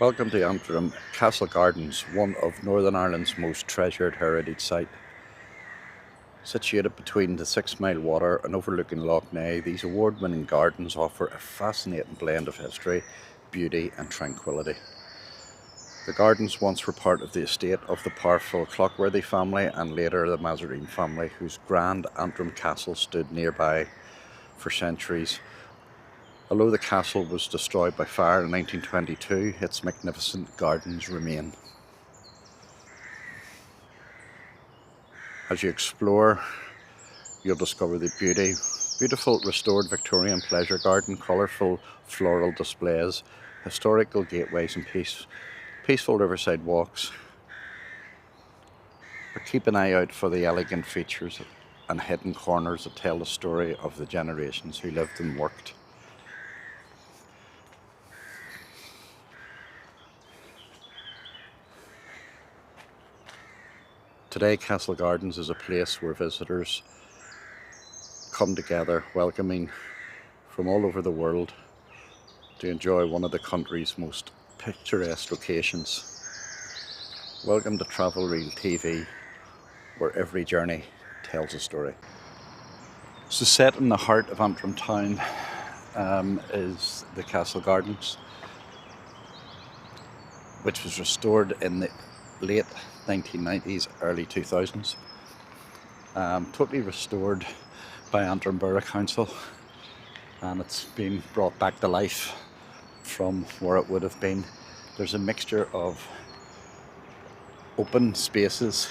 Welcome to Antrim Castle Gardens, one of Northern Ireland's most treasured heritage sites. Situated between the 6 Mile Water and overlooking Lough Neagh, these award-winning gardens offer a fascinating blend of history, beauty and tranquility. The gardens once were part of the estate of the powerful Clockworthy family and later the Serene family, whose grand Antrim Castle stood nearby for centuries. Although the castle was destroyed by fire in 1922, its magnificent gardens remain. As you explore, you'll discover the beautiful restored Victorian pleasure garden, colourful floral displays, historical gateways and peaceful riverside walks. But keep an eye out for the elegant features and hidden corners that tell the story of the generations who lived and worked. Today, Castle Gardens is a place where visitors come together, welcoming from all over the world to enjoy one of the country's most picturesque locations. Welcome to Travel Reel TV, where every journey tells a story. So set in the heart of Antrim town is the Castle Gardens, which was restored in the late 1990s, early 2000s. Totally restored by Antrim Borough Council, and it's been brought back to life from where it would have been. There's a mixture of open spaces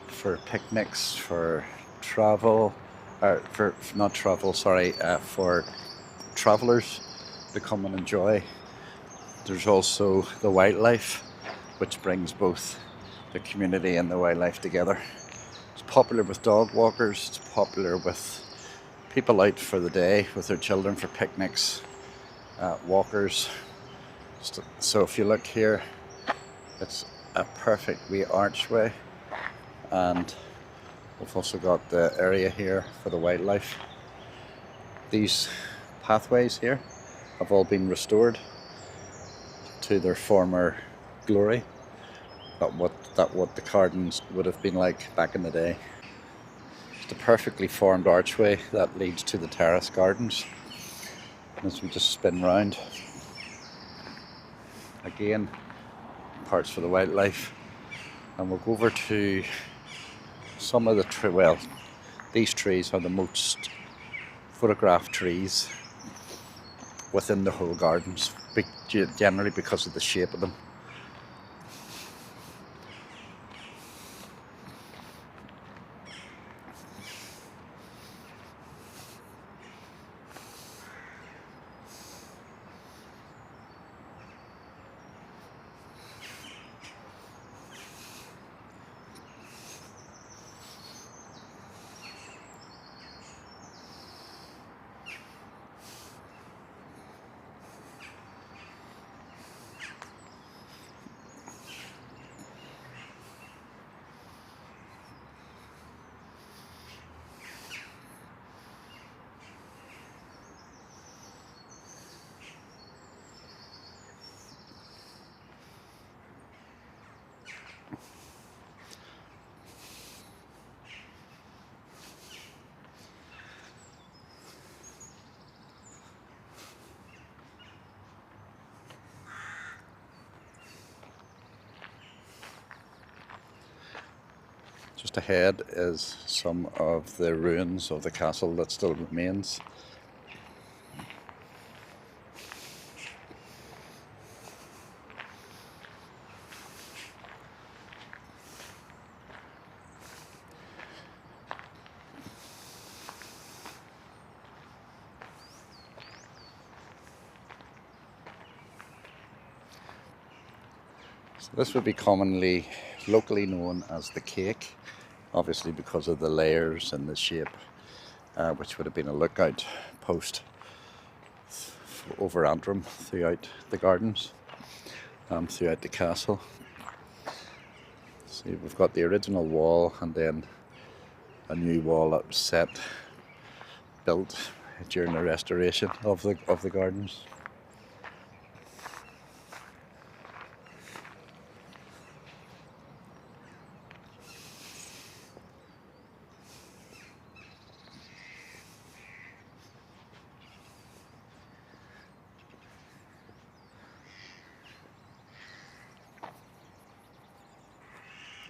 for picnics, for travel, for travellers to come and enjoy. There's also the wildlife, which brings both the community and the wildlife together. It's popular with dog walkers, it's popular with people out for the day with their children for picnics, walkers. So if you look here, it's a perfect wee archway, and we've also got the area here for the wildlife. These pathways here have all been restored to their former glory, what the gardens would have been like back in the day. It's the perfectly formed archway that leads to the terrace gardens. As we just spin round, again, parts for the wildlife, and we'll go over to some of the these trees are the most photographed trees within the whole gardens, generally because of the shape of them. Just ahead is some of the ruins of the castle that still remains. So this would be locally known as the cake, obviously because of the layers and the shape, which would have been a lookout post over Antrim throughout the gardens, throughout the castle. See, we've got the original wall and then a new wall that was built during the restoration of the gardens.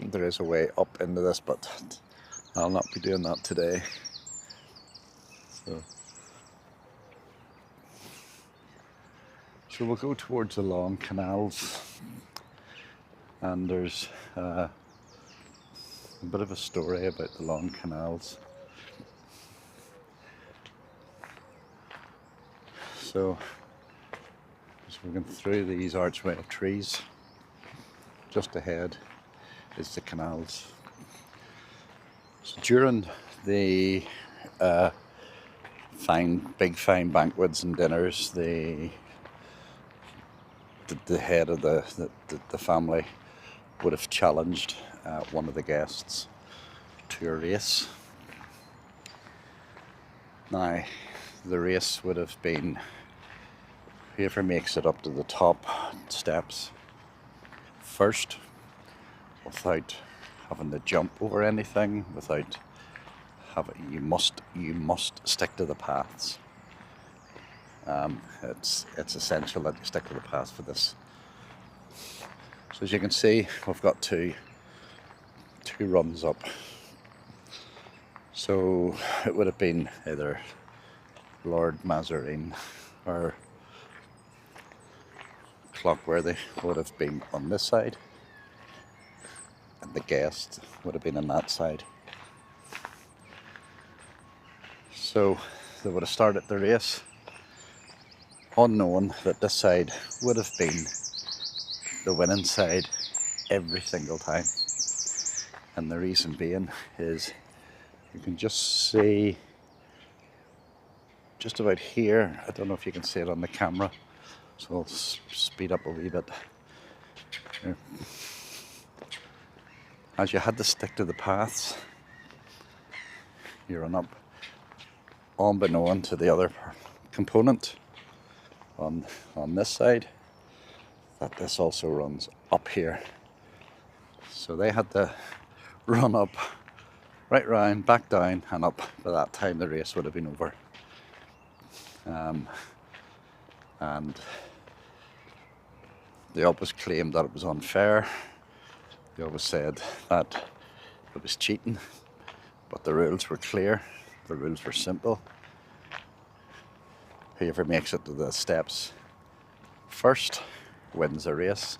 think there is a way up into this, but I'll not be doing that today. So we'll go towards the long canals, and there's a bit of a story about the long canals. So we're going through these archway of trees. Just ahead is the canals. So during the big fine banquets and dinners, the head of the family would have challenged one of the guests to a race. Now, the race would have been whoever makes it up to the top steps first, without having to jump over anything, you must stick to the paths. It's essential that you stick to the paths for this. So as you can see, we've got two runs up. So it would have been either Lord Serene or Clockworthy would have been on this side, and the guest would have been on that side. So they would have started the race unknowing that this side would have been the winning side every single time. And the reason being is you can just see just about here, I don't know if you can see it on the camera, so I'll speed up a wee bit. Here. As you had to stick to the paths, you run up, unbeknown to the other component on this side, that this also runs up here. So they had to run up, right round, back down and up. By that time the race would have been over. And they always claimed that it was unfair. They always said that it was cheating, but the rules were clear, the rules were simple. Whoever makes it to the steps first wins the race,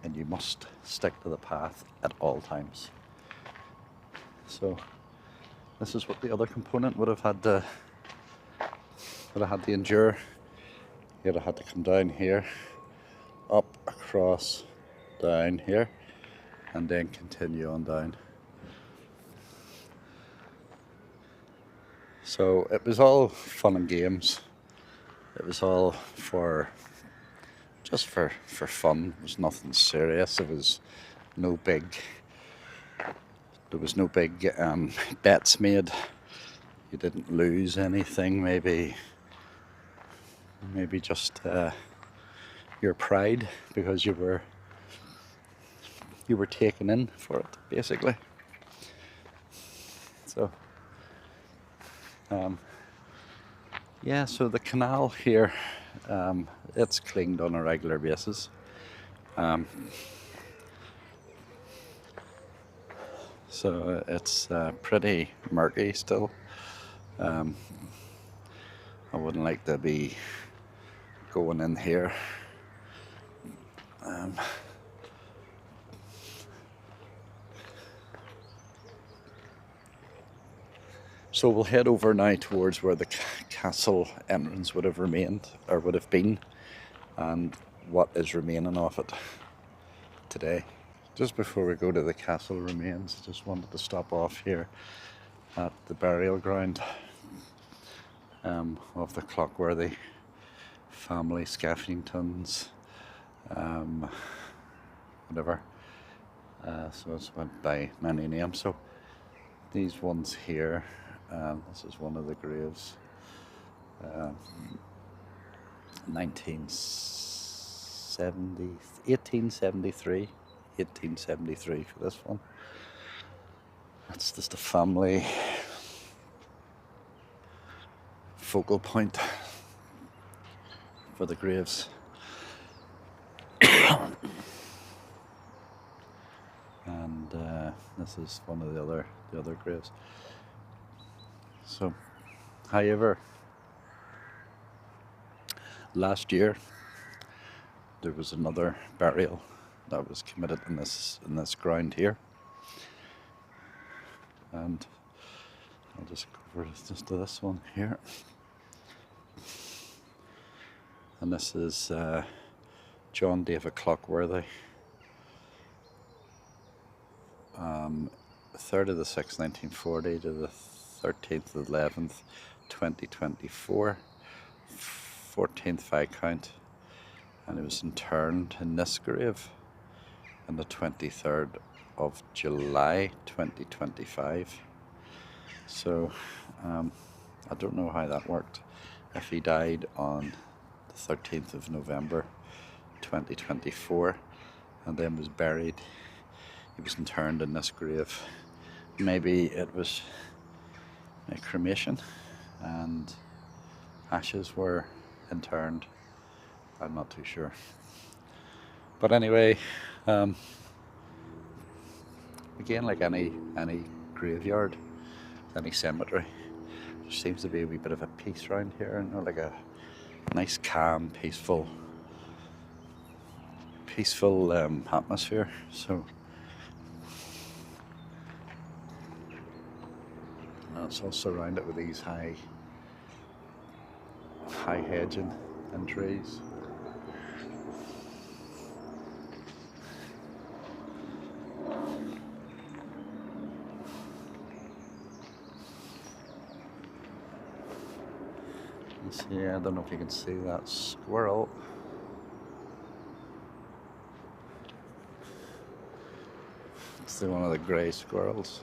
and you must stick to the path at all times. So this is what the other component would have had to endure. You'd have had to come down here, up, across, down here, and then continue on down. So it was all fun and games. It was all just for fun. It was nothing serious. There was no big bets made. You didn't lose anything. Maybe just your pride, because you were taken in for it, basically. So yeah, so the canal here, it's cleaned on a regular basis. So it's pretty murky still. I wouldn't like to be going in here. So we'll head over now towards where the castle entrance would have remained, or would have been, and what is remaining of it today. Just before we go to the castle remains, I just wanted to stop off here at the burial ground of the Clockworthy family, Skeffingtons, whatever. So it's went by many names. So these ones here, this is one of the graves. 1873 for this one. That's just a family focal point for the graves. And and this is one of the other graves. So, however, last year there was another burial that was committed in this ground here, and I'll just go over just to this one here, and this is John David Clockworthy, 3rd of the 6th, 1940 to the 13th of the 11th, 2024, 14th Viscount, and he was interned in this grave on the 23rd of July 2025. So I don't know how that worked. If he died on the 13th of November 2024 and then was buried, he was interned in this grave. Maybe it was a cremation and ashes were interned. I'm not too sure. But anyway, again, like any graveyard, any cemetery, there seems to be a wee bit of a peace around here, you know, like a nice, calm, peaceful atmosphere. So it's all surrounded with these high hedging and trees. See, I don't know if you can see that squirrel. It's one of the grey squirrels.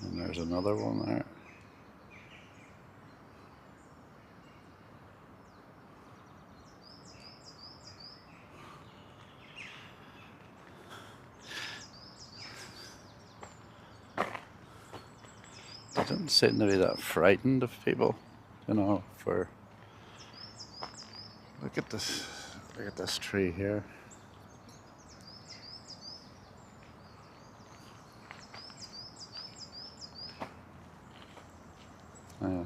And there's another one there. I didn't seem to be that frightened of people, you know, look at this tree here. Yeah.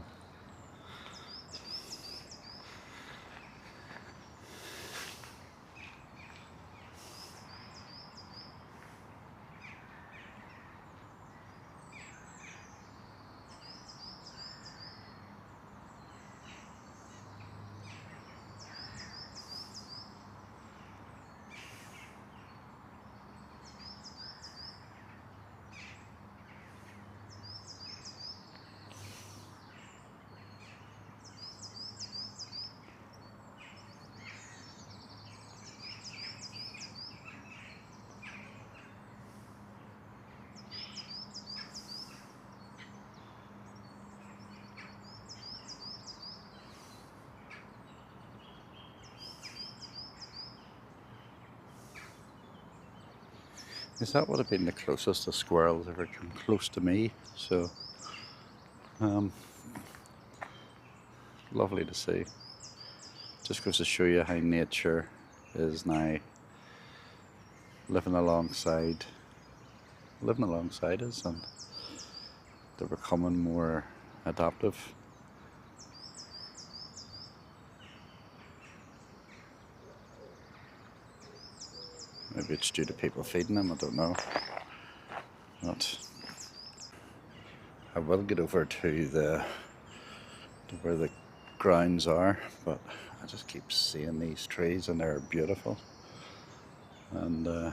Because that would have been the closest a squirrel's ever come close to me. So, lovely to see. Just goes to show you how nature is now living alongside us, and they're becoming more adaptive. Maybe it's due to people feeding them, I don't know. But I will get over to where the grounds are, but I just keep seeing these trees and they're beautiful. And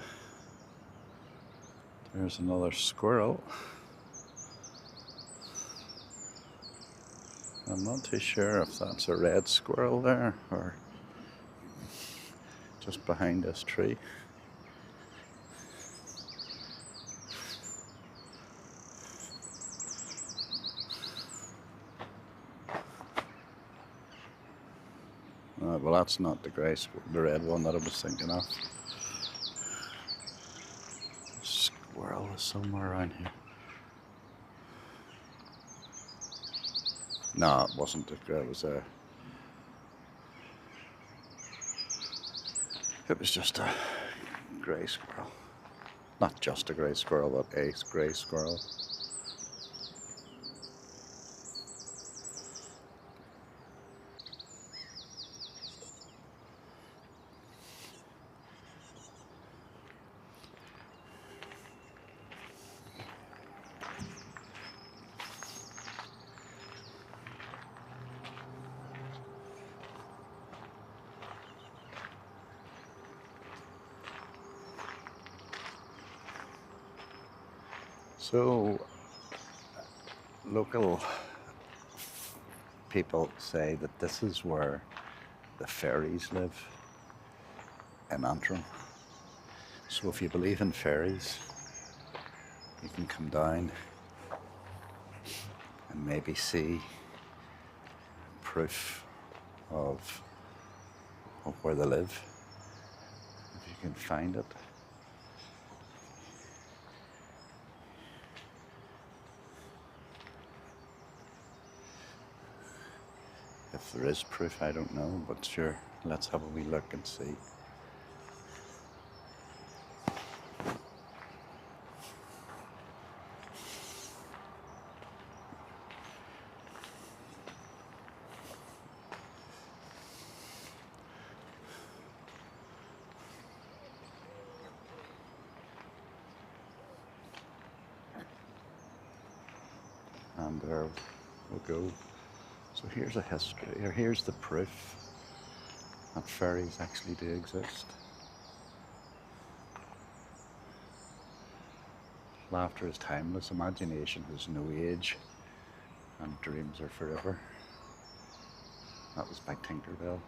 there's another squirrel. I'm not too sure if that's a red squirrel there or just behind this tree. Well, that's not the the red one that I was thinking of. Squirrel is somewhere around here. No, it wasn't a grey. It was just a grey squirrel. Not just a grey squirrel, but a grey squirrel. So, local people say that this is where the fairies live in Antrim. So if you believe in fairies, you can come down and maybe see proof of where they live, if you can find it. If there is proof, I don't know, but sure, let's have a wee look and see. And there we'll go. So here's a history, or here's the proof that fairies actually do exist. Laughter is timeless, imagination has no age, and dreams are forever. That was by Tinkerbell.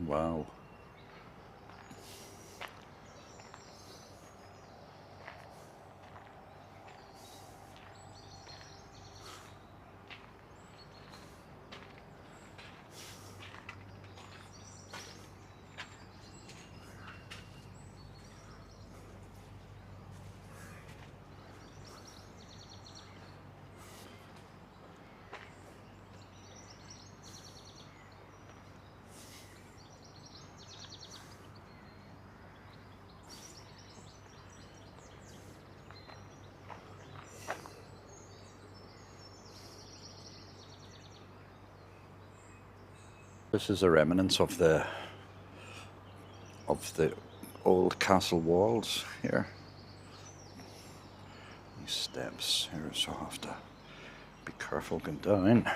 Wow. This is a remnants of the old castle walls here. These steps here, so I have to be careful going down.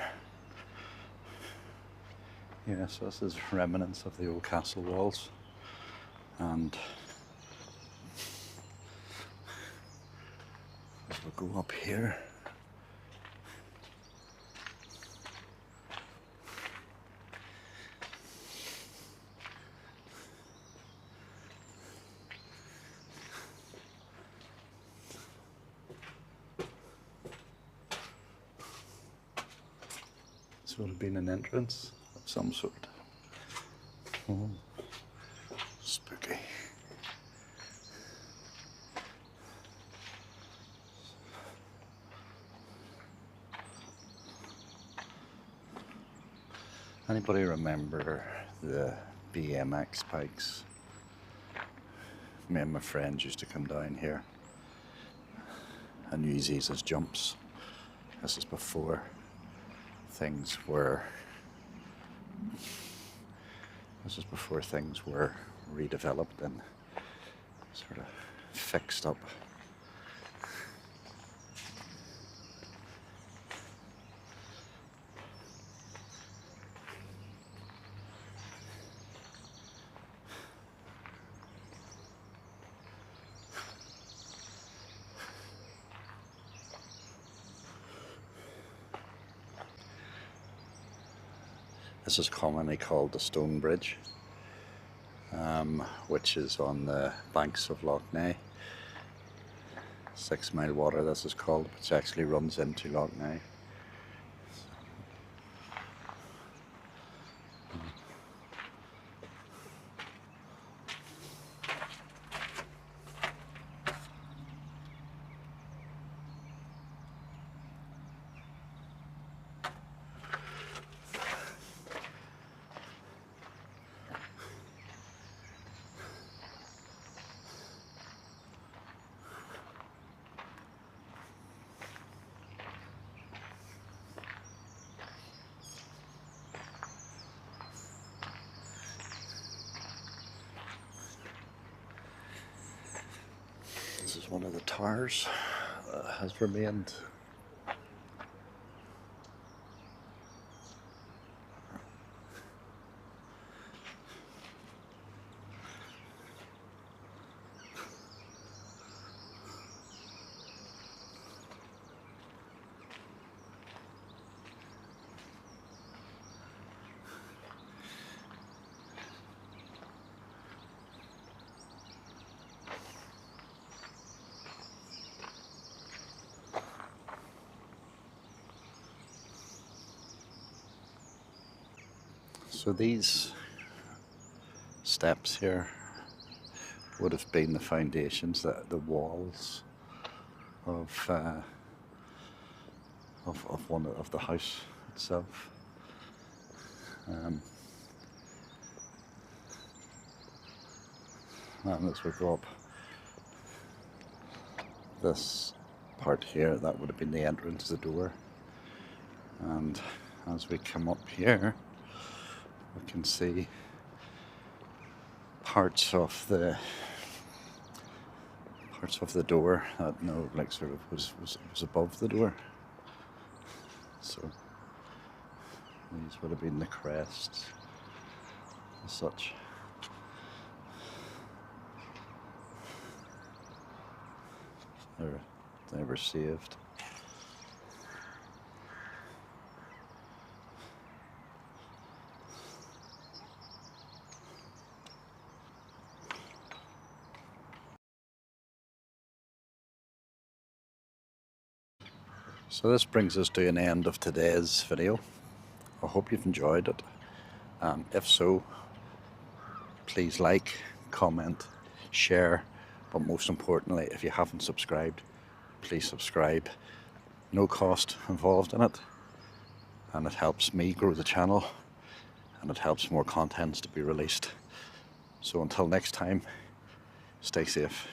Yes, this is remnants of the old castle walls, and as we go up here, this would have been an entrance of some sort. Oh, spooky. Anybody remember the BMX bikes? Me and my friends used to come down here and use these as jumps. This is before things were redeveloped and sort of fixed up. This is commonly called the Stone Bridge, which is on the banks of Loch Ness. 6 Mile Water, this is called, which actually runs into Loch Ness. This is one of the towers that has remained. So these steps here would have been the foundations, the walls of one of the house itself. And as we go up this part here, that would have been the entrance, the door. And as we come up here, we can see parts of the door that was above the door. So these would have been the crests as such. They were saved. So this brings us to an end of today's video. I hope you've enjoyed it. If so, please like, comment, share, but most importantly, if you haven't subscribed, please subscribe. No cost involved in it, and it helps me grow the channel, and it helps more contents to be released. So until next time, stay safe.